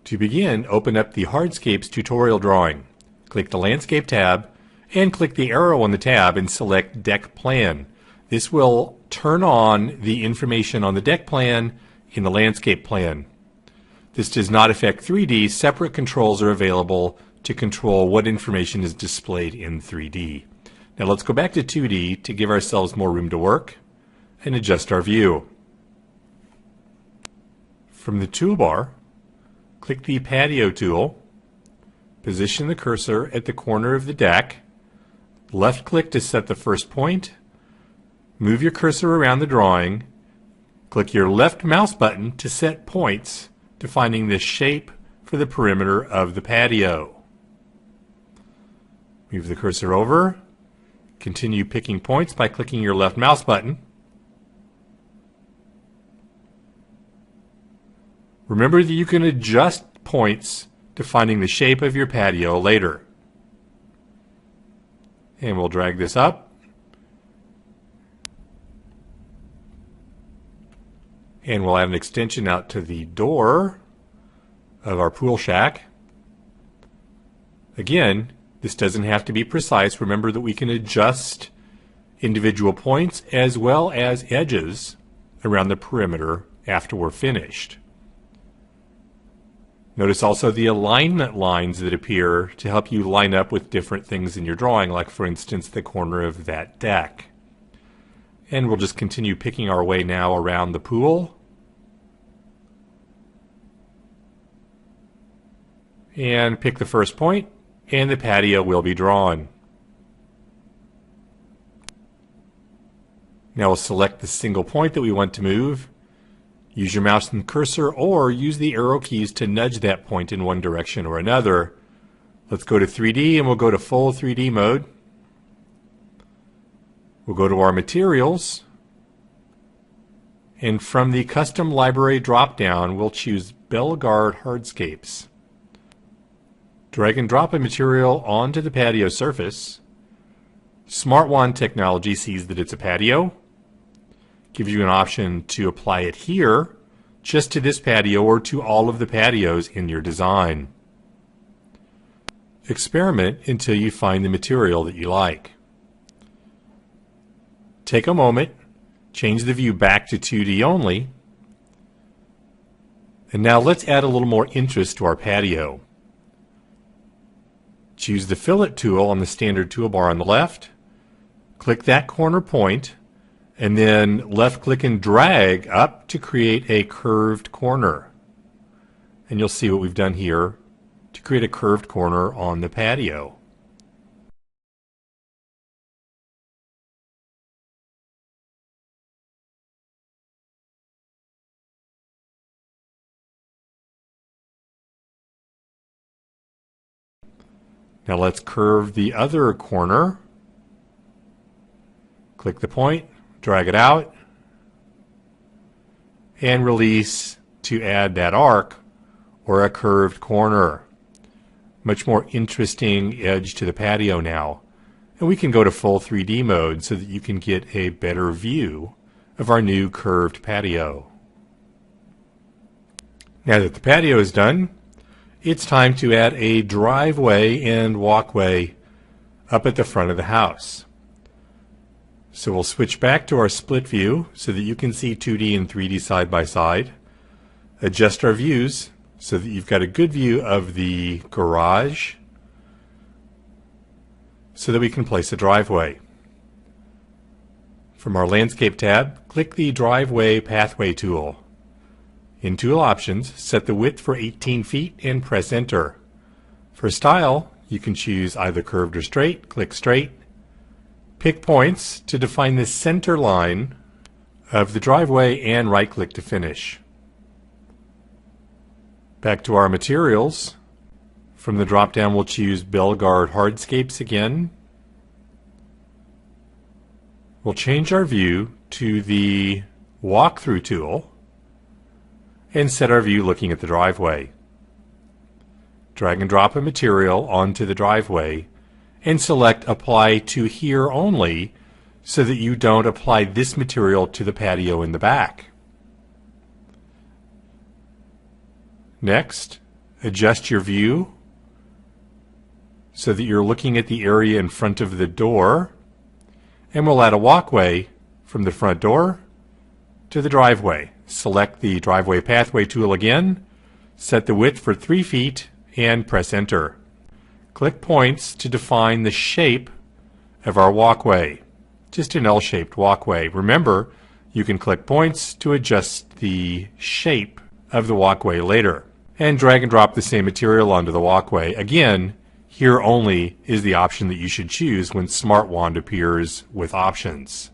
To begin, open up the Hardscapes tutorial drawing. Click the Landscape tab and click the arrow on the tab and select Deck Plan. This will turn on the information on the deck plan in the landscape plan. This does not affect 3D. Separate controls are available to control what information is displayed in 3D. Now let's go back to 2D to give ourselves more room to work and adjust our view. From the toolbar, click the patio tool, position the cursor at the corner of the deck, left click to set the first point, move your cursor around the drawing, click your left mouse button to set points, defining the shape for the perimeter of the patio. Move the cursor over, continue picking points by clicking your left mouse button. Remember that you can adjust points defining the shape of your patio later. And we'll drag this up. And we'll add an extension out to the door of our pool shack. Again, this doesn't have to be precise. Remember that we can adjust individual points as well as edges around the perimeter after we're finished. Notice also the alignment lines that appear to help you line up with different things in your drawing, like for instance the corner of that deck. And we'll just continue picking our way now around the pool. And pick the first point, and the patio will be drawn. Now we'll select the single point that we want to move. Use your mouse and cursor or use the arrow keys to nudge that point in one direction or another. Let's go to 3D and we'll go to full 3D mode. We'll go to our materials, and from the custom library drop-down we'll choose Bellegarde Hardscapes. Drag and drop a material onto the patio surface. Smart Wand technology sees that it's a patio. Gives you an option to apply it here, just to this patio or to all of the patios in your design. Experiment until you find the material that you like. Take a moment, change the view back to 2D only, and now let's add a little more interest to our patio. Choose the Fillet tool on the standard toolbar on the left, click that corner point, and then left click and drag up to create a curved corner. And you'll see what we've done here to create a curved corner on the patio. Now let's curve the other corner. Click the point, drag it out, and release to add that arc or a curved corner. Much more interesting edge to the patio now. And we can go to full 3D mode so that you can get a better view of our new curved patio. Now that the patio is done, it's time to add a driveway and walkway up at the front of the house. So we'll switch back to our split view so that you can see 2D and 3D side by side. Adjust our views so that you've got a good view of the garage so that we can place a driveway. From our Landscape tab, click the Driveway Pathway tool. In Tool Options, set the width for 18 feet and press Enter. For style, you can choose either curved or straight. Click Straight. Pick points to define the center line of the driveway and right-click to finish. Back to our materials. From the drop-down, we'll choose Bellegarde Hardscapes again. We'll change our view to the Walkthrough tool and set our view looking at the driveway. Drag and drop a material onto the driveway and select Apply to Here Only so that you don't apply this material to the patio in the back. Next, adjust your view so that you're looking at the area in front of the door, and we'll add a walkway from the front door to the driveway. Select the driveway pathway tool again, set the width for 3 feet, and press enter. Click points to define the shape of our walkway. Just an L-shaped walkway. Remember, you can click points to adjust the shape of the walkway later. And drag and drop the same material onto the walkway. Again, here only is the option that you should choose when Smart Wand appears with options.